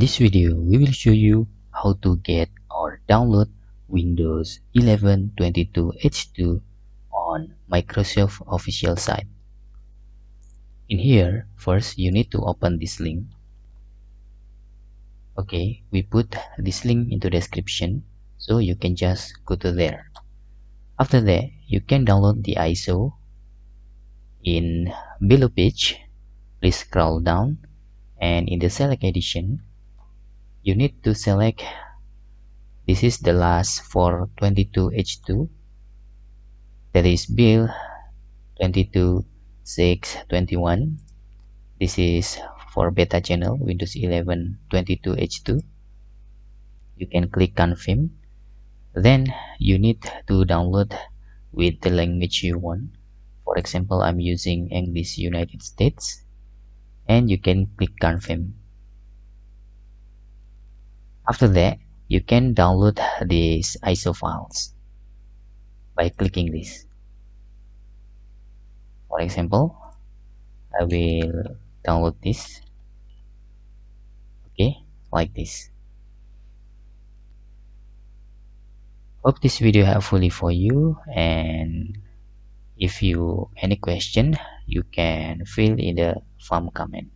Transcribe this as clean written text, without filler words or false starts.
this video, we will show you how to get or download Windows 11 22H2 on Microsoft official site. In here, first you need to open this link. Okay, we put this link into description, so you can just go to there. After that, you can download the ISO. In below page, please scroll down, and in the select edition, you need to select this is the last for 22H2, that is build 22.6.21. This is for beta channel Windows 11 22H2. You can click confirm. Then you need to download with the language you want. For example, I'm using English United States, and you can click confirm. After that, you can download these ISO files by clicking this. For example, I will download this. Okay, like this. Hope this video helpful for you, and if you any question, you can fill in the form comment.